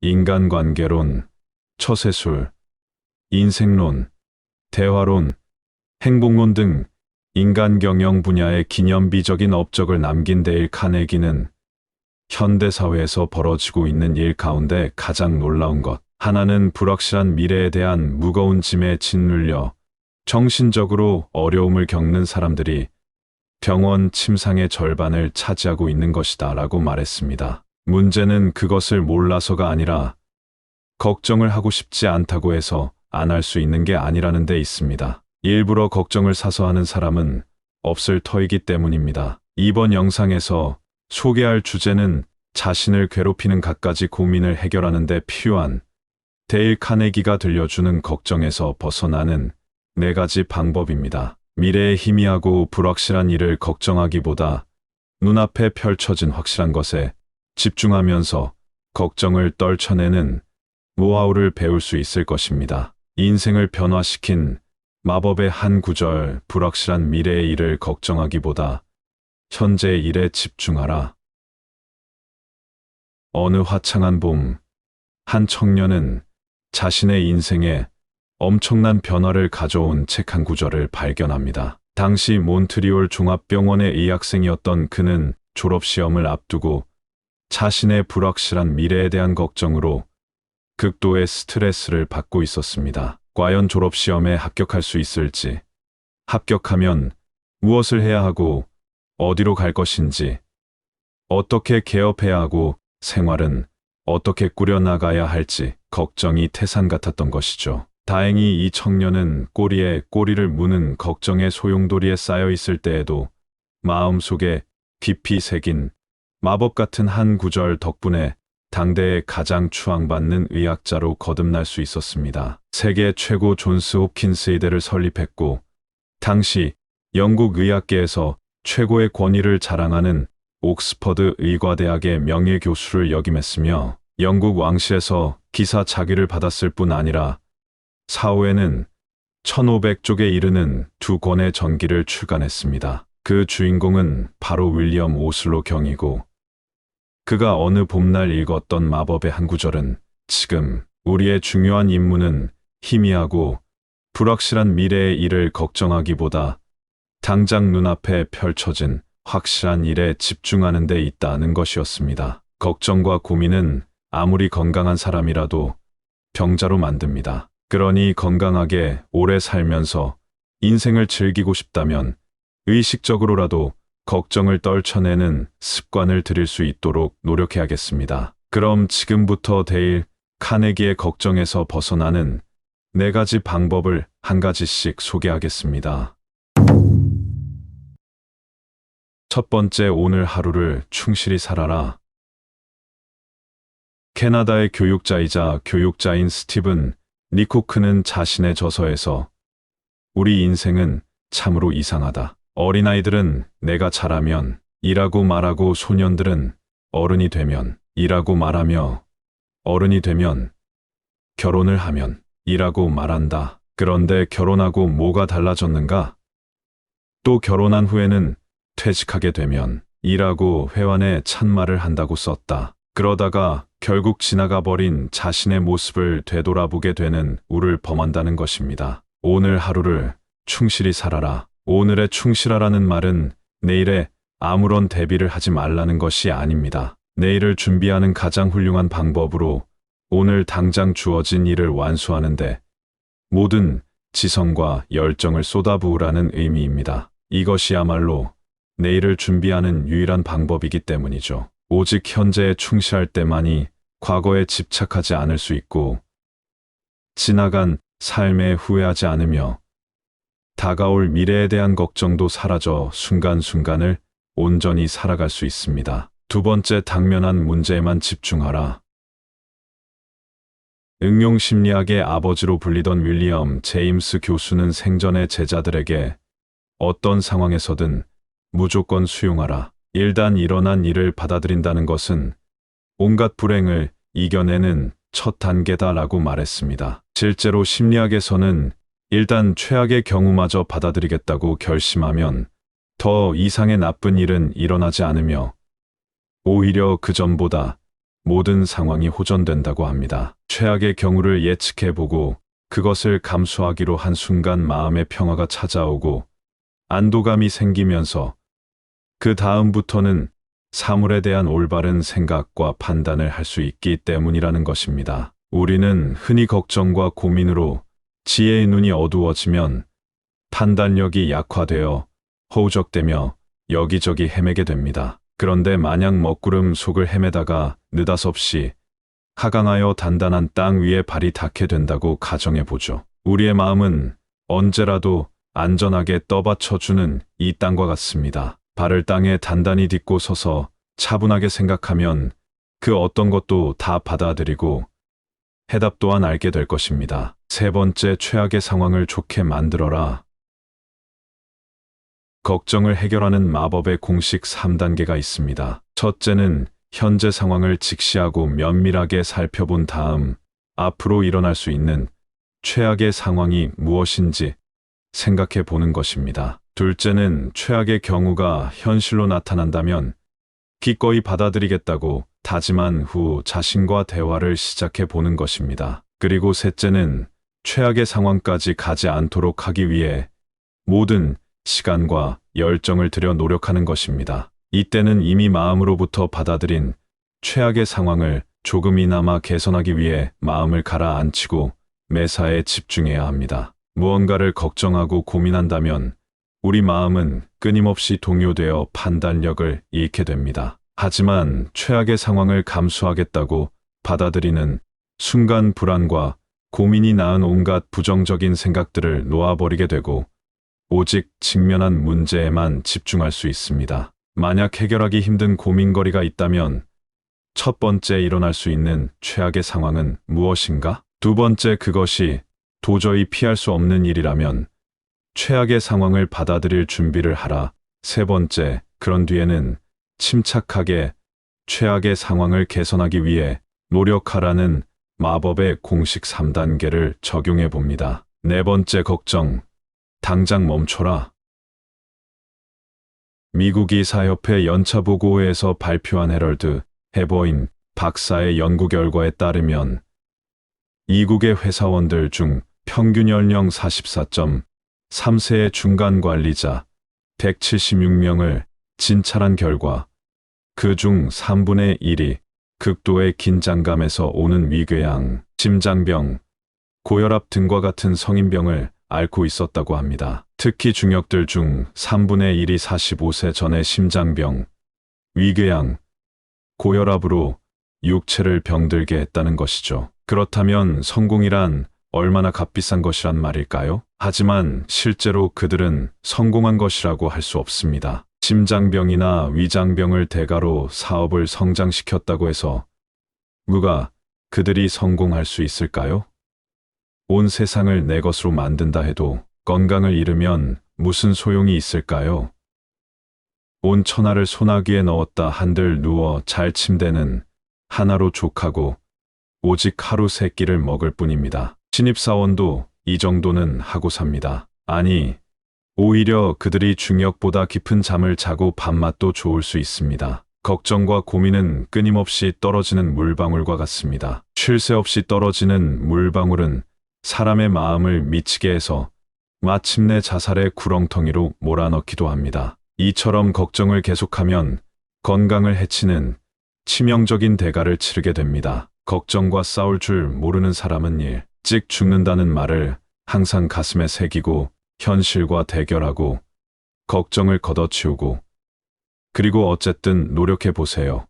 인간관계론, 처세술, 인생론, 대화론, 행복론 등 인간 경영 분야의 기념비적인 업적을 남긴 데일 카네기는 현대사회에서 벌어지고 있는 일 가운데 가장 놀라운 것 하나는 불확실한 미래에 대한 무거운 짐에 짓눌려 정신적으로 어려움을 겪는 사람들이 병원 침상의 절반을 차지하고 있는 것이다 라고 말했습니다. 문제는 그것을 몰라서가 아니라 걱정을 하고 싶지 않다고 해서 안 할 수 있는 게 아니라는 데 있습니다. 일부러 걱정을 사서 하는 사람은 없을 터이기 때문입니다. 이번 영상에서 소개할 주제는 자신을 괴롭히는 갖가지 고민을 해결하는 데 필요한 데일 카네기가 들려주는 걱정에서 벗어나는 4가지 방법입니다. 미래에 희미하고 불확실한 일을 걱정하기보다 눈앞에 펼쳐진 확실한 것에 집중하면서 걱정을 떨쳐내는 노하우를 배울 수 있을 것입니다. 인생을 변화시킨 마법의 한 구절, 불확실한 미래의 일을 걱정하기보다 현재의 일에 집중하라. 어느 화창한 봄, 한 청년은 자신의 인생에 엄청난 변화를 가져온 책 한 구절을 발견합니다. 당시 몬트리올 종합병원의 의학생이었던 그는 졸업시험을 앞두고 자신의 불확실한 미래에 대한 걱정으로 극도의 스트레스를 받고 있었습니다. 과연 졸업시험에 합격할 수 있을지, 합격하면 무엇을 해야 하고 어디로 갈 것인지, 어떻게 개업해야 하고 생활은 어떻게 꾸려나가야 할지 걱정이 태산 같았던 것이죠. 다행히 이 청년은 꼬리에 꼬리를 무는 걱정의 소용돌이에 쌓여 있을 때에도 마음속에 깊이 새긴 마법 같은 한 구절 덕분에 당대의 가장 추앙받는 의학자로 거듭날 수 있었습니다. 세계 최고 존스 홉킨스 의대를 설립했고 당시 영국 의학계에서 최고의 권위를 자랑하는 옥스퍼드 의과대학의 명예교수를 역임했으며 영국 왕실에서 기사 자귀를 받았을 뿐 아니라 사후에는 1500쪽에 이르는 2권의 전기를 출간했습니다. 그 주인공은 바로 윌리엄 오슬로 경이고 그가 어느 봄날 읽었던 마법의 한 구절은 지금 우리의 중요한 임무는 희미하고 불확실한 미래의 일을 걱정하기보다 당장 눈앞에 펼쳐진 확실한 일에 집중하는 데 있다는 것이었습니다. 걱정과 고민은 아무리 건강한 사람이라도 병자로 만듭니다. 그러니 건강하게 오래 살면서 인생을 즐기고 싶다면 의식적으로라도 걱정을 떨쳐내는 습관을 들일 수 있도록 노력해야겠습니다. 그럼 지금부터 데일 카네기의 걱정에서 벗어나는 4가지 방법을 한 가지씩 소개하겠습니다. 첫 번째, 오늘 하루를 충실히 살아라. 캐나다의 교육자이자 교육자인 스티븐 리코크는 자신의 저서에서 우리 인생은 참으로 이상하다. 어린아이들은 내가 자라면 이라고 말하고 소년들은 어른이 되면 이라고 말하며 어른이 되면 결혼을 하면 이라고 말한다. 그런데 결혼하고 뭐가 달라졌는가? 또 결혼한 후에는 퇴직하게 되면 이라고 회환의 찬말을 한다고 썼다. 그러다가 결국 지나가 버린 자신의 모습을 되돌아보게 되는 우를 범한다는 것입니다. 오늘 하루를 충실히 살아라. 오늘에 충실하라는 말은 내일에 아무런 대비를 하지 말라는 것이 아닙니다. 내일을 준비하는 가장 훌륭한 방법으로 오늘 당장 주어진 일을 완수하는데 모든 지성과 열정을 쏟아부으라는 의미입니다. 이것이야말로 내일을 준비하는 유일한 방법이기 때문이죠. 오직 현재에 충실할 때만이 과거에 집착하지 않을 수 있고 지나간 삶에 후회하지 않으며 다가올 미래에 대한 걱정도 사라져 순간순간을 온전히 살아갈 수 있습니다. 두 번째, 당면한 문제에만 집중하라. 응용심리학의 아버지로 불리던 윌리엄 제임스 교수는 생전에 제자들에게 어떤 상황에서든 무조건 수용하라. 일단 일어난 일을 받아들인다는 것은 온갖 불행을 이겨내는 첫 단계다라고 말했습니다. 실제로 심리학에서는 일단 최악의 경우마저 받아들이겠다고 결심하면 더 이상의 나쁜 일은 일어나지 않으며 오히려 그 전보다 모든 상황이 호전된다고 합니다. 최악의 경우를 예측해보고 그것을 감수하기로 한 순간 마음의 평화가 찾아오고 안도감이 생기면서 그 다음부터는 사물에 대한 올바른 생각과 판단을 할 수 있기 때문이라는 것입니다. 우리는 흔히 걱정과 고민으로 지혜의 눈이 어두워지면 판단력이 약화되어 허우적대며 여기저기 헤매게 됩니다. 그런데 만약 먹구름 속을 헤매다가 느닷없이 하강하여 단단한 땅 위에 발이 닿게 된다고 가정해보죠. 우리의 마음은 언제라도 안전하게 떠받쳐주는 이 땅과 같습니다. 발을 땅에 단단히 딛고 서서 차분하게 생각하면 그 어떤 것도 다 받아들이고 해답 또한 알게 될 것입니다. 세 번째, 최악의 상황을 좋게 만들어라. 걱정을 해결하는 마법의 공식 3단계가 있습니다. 첫째는 현재 상황을 직시하고 면밀하게 살펴본 다음 앞으로 일어날 수 있는 최악의 상황이 무엇인지 생각해 보는 것입니다. 둘째는 최악의 경우가 현실로 나타난다면 기꺼이 받아들이겠다고 다짐한 후 자신과 대화를 시작해 보는 것입니다. 그리고 셋째는 최악의 상황까지 가지 않도록 하기 위해 모든 시간과 열정을 들여 노력하는 것입니다. 이때는 이미 마음으로부터 받아들인 최악의 상황을 조금이나마 개선하기 위해 마음을 가라앉히고 매사에 집중해야 합니다. 무언가를 걱정하고 고민한다면 우리 마음은 끊임없이 동요되어 판단력을 잃게 됩니다. 하지만 최악의 상황을 감수하겠다고 받아들이는 순간 불안과 고민이 낳은 온갖 부정적인 생각들을 놓아버리게 되고 오직 직면한 문제에만 집중할 수 있습니다. 만약 해결하기 힘든 고민거리가 있다면 첫 번째 일어날 수 있는 최악의 상황은 무엇인가? 두 번째, 그것이 도저히 피할 수 없는 일이라면 최악의 상황을 받아들일 준비를 하라. 세 번째, 그런 뒤에는 침착하게 최악의 상황을 개선하기 위해 노력하라는 마법의 공식 3단계를 적용해 봅니다. 네 번째, 걱정. 당장 멈춰라. 미국 의사협회 연차보고회에서 발표한 헤럴드 해버인 박사의 연구 결과에 따르면 이국의 회사원들 중 평균 연령 44.3세의 중간 관리자 176명을 진찰한 결과 그중 3분의 1이 극도의 긴장감에서 오는 위궤양, 심장병, 고혈압 등과 같은 성인병을 앓고 있었다고 합니다. 특히 중역들 중 3분의 1이 45세 전에 심장병, 위궤양, 고혈압으로 육체를 병들게 했다는 것이죠. 그렇다면 성공이란 얼마나 값비싼 것이란 말일까요? 하지만 실제로 그들은 성공한 것이라고 할 수 없습니다. 심장병이나 위장병을 대가로 사업을 성장시켰다고 해서 누가 그들이 성공할 수 있을까요? 온 세상을 내 것으로 만든다 해도 건강을 잃으면 무슨 소용이 있을까요? 온 천하를 소나기에 넣었다 한들 누워 잘 침대는 하나로 족하고 오직 하루 세 끼를 먹을 뿐입니다. 신입사원도 이 정도는 하고 삽니다. 아니, 오히려 그들이 중역보다 깊은 잠을 자고 밥맛도 좋을 수 있습니다. 걱정과 고민은 끊임없이 떨어지는 물방울과 같습니다. 쉴 새 없이 떨어지는 물방울은 사람의 마음을 미치게 해서 마침내 자살의 구렁텅이로 몰아넣기도 합니다. 이처럼 걱정을 계속하면 건강을 해치는 치명적인 대가를 치르게 됩니다. 걱정과 싸울 줄 모르는 사람은 일찍 죽는다는 말을 항상 가슴에 새기고 현실과 대결하고 걱정을 걷어치우고 그리고 어쨌든 노력해 보세요.